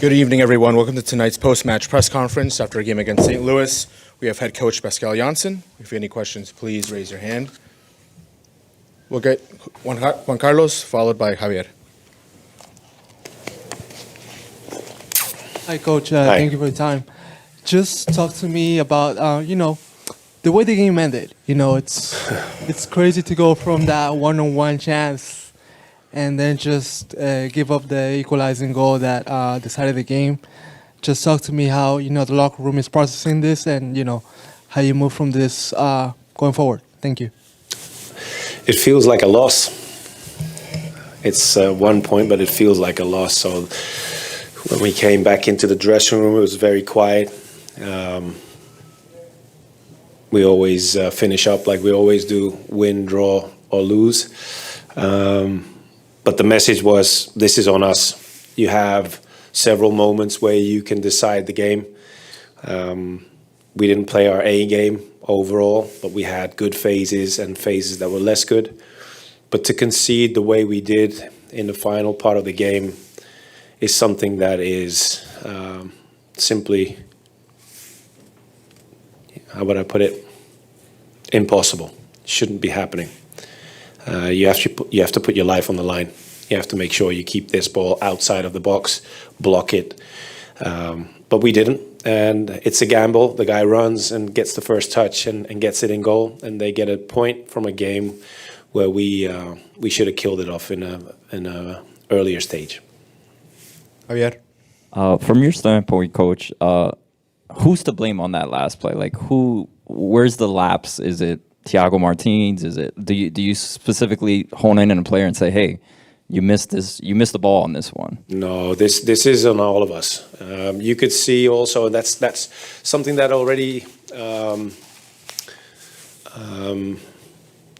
Good evening, everyone. Welcome to tonight's post-match press conference after a game against St. Louis. We have head coach Pascal Janssen. If you have any questions, please raise your hand. We'll get Juan Carlos, followed by Javier. Hi, Coach. Hi. Thank you for your time. Just talk to me about, the way the game ended. It's crazy to go from that one-on-one chance and then just give up the equalizing goal that decided the game. Just talk to me how, the locker room is processing this and, how you move from this going forward. Thank you. It feels like a loss. It's 1 point, but it feels like a loss. So when we came back into the dressing room, it was very quiet. We always finish up like we always do, win, draw, or lose. But the message was, this is on us. You have several moments where you can decide the game. We didn't play our A game overall, but we had good phases and phases that were less good. But to concede the way we did in the final part of the game is something that is simply, how would I put it, impossible. Shouldn't be happening. You have to put your life on the line. You have to make sure you keep this ball outside of the box, block it. But we didn't, and it's a gamble. The guy runs and gets the first touch and gets it in goal, and they get a point from a game where we should have killed it off in a earlier stage. Javier? From your standpoint, Coach, who's to blame on that last play? Like, where's the lapse? Is it Thiago Martins? Do you specifically hone in on a player and say, hey, you missed the ball on this one? No, this is on all of us. You could see also, and that's something that already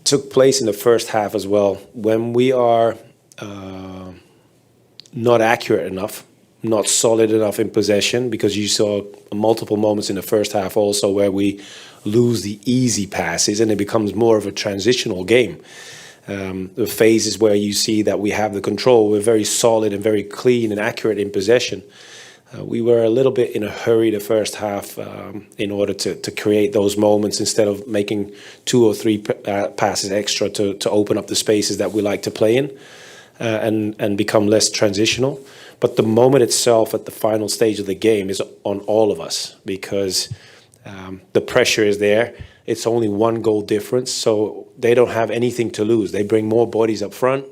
took place in the first half as well. When we are not accurate enough, not solid enough in possession, because you saw multiple moments in the first half also where we lose the easy passes and it becomes more of a transitional game. The phases where you see that we have the control, we're very solid and very clean and accurate in possession. We were a little bit in a hurry the first half in order to create those moments instead of making 2 or 3 passes extra to open up the spaces that we like to play in and become less transitional. But the moment itself at the final stage of the game is on all of us because the pressure is there. It's only 1 goal difference, so they don't have anything to lose. They bring more bodies up front,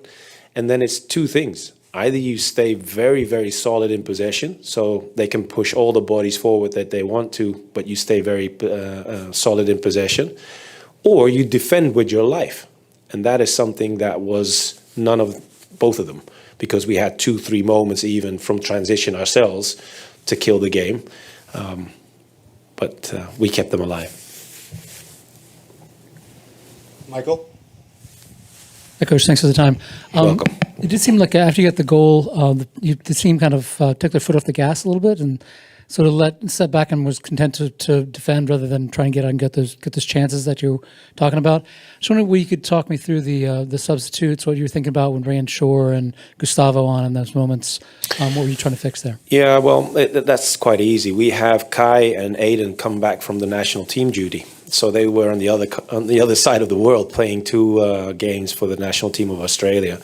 and then it's 2 things. Either you stay very, very solid in possession, so they can push all the bodies forward that they want to, but you stay very solid in possession, or you defend with your life. And that is something that was none of both of them, because we had 2, 3 moments even from transition ourselves to kill the game. But we kept them alive. Michael? Hi, Coach. Thanks for the time. Welcome. It did seem like after you got the goal, the team kind of took their foot off the gas a little bit and sort of set back and was content to defend rather than try and get those chances that you're talking about. Just wondering where you could talk me through the substitutes, what you were thinking about when Ryan Shore and Gustavo on in those moments. What were you trying to fix there? Yeah, well, that's quite easy. We have Kai and Aiden come back from the national team duty. So they were on the other side of the world playing 2 games for the national team of Australia.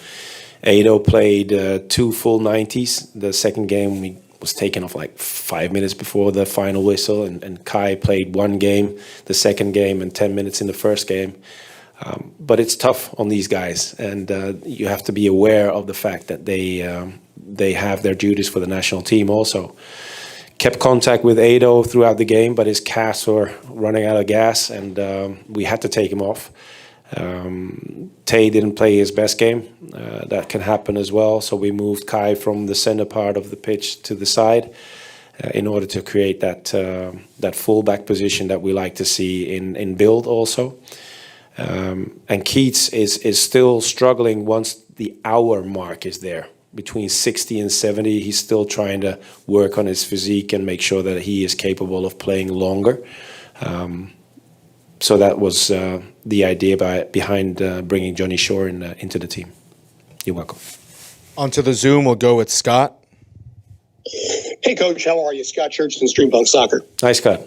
Ado played 2 full 90s. The second game was taken off like 5 minutes before the final whistle, and Kai played 1 game, the second game, and 10 minutes in the first game. But it's tough on these guys, and you have to be aware of the fact that they have their duties for the national team also. Kept contact with Ado throughout the game, but his calves were running out of gas, and we had to take him off. Tay didn't play his best game. That can happen as well, so we moved Kai from the center part of the pitch to the side in order to create that fullback position that we like to see in build also. And Keats is still struggling once the hour mark is there. Between 60 and 70, he's still trying to work on his physique and make sure that he is capable of playing longer. So that was the idea behind bringing Johnny Shore into the team. You're welcome. Onto the Zoom, we'll go with Scott. Hey, Coach, how are you? Scott Church from Stream Punk Soccer. Hi, Scott.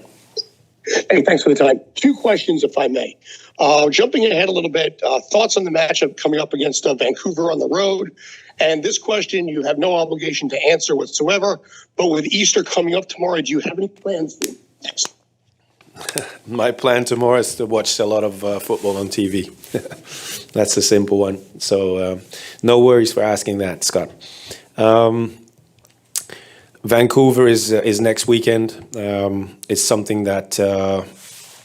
Hey, thanks for the time. 2 questions, if I may. Jumping ahead a little bit, thoughts on the matchup coming up against Vancouver on the road. And this question, you have no obligation to answer whatsoever. But with Easter coming up tomorrow, do you have any plans? Thanks. My plan tomorrow is to watch a lot of football on TV. That's a simple one. So no worries for asking that, Scott. Vancouver is next weekend. It's something that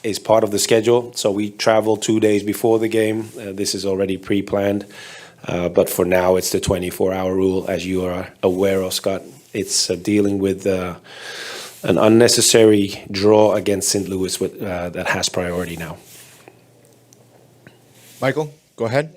is part of the schedule. So we travel 2 days before the game. This is already pre-planned. But for now, it's the 24-hour rule, as you are aware of, Scott. It's dealing with an unnecessary draw against St. Louis that has priority now. Michael, go ahead.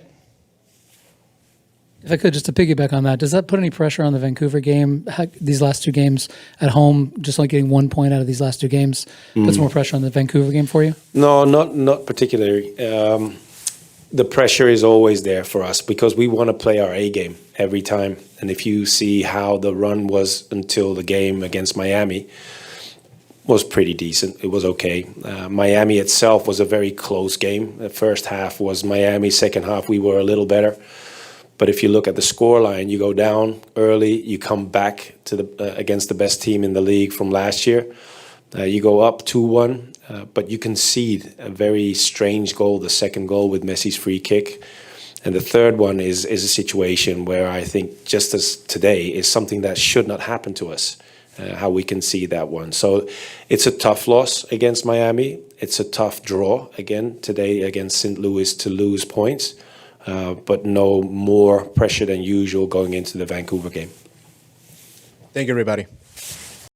If I could, just to piggyback on that, does that put any pressure on the Vancouver game? These last 2 games at home, just like getting 1 point out of these last 2 games, puts more pressure on the Vancouver game for you? No, not particularly. The pressure is always there for us because we want to play our A game every time. And if you see how the run was until the game against Miami, was pretty decent. It was okay. Miami itself was a very close game. The first half was Miami. Second half, we were a little better. But if you look at the scoreline, you go down early, you come back to against the best team in the league from last year. You go up 2-1, but you concede a very strange goal, the second goal with Messi's free kick. And the third one is a situation where I think, just as today, is something that should not happen to us, how we concede that one. So it's a tough loss against Miami. It's a tough draw, again, today against St. Louis to lose points. But no more pressure than usual going into the Vancouver game. Thank you, everybody.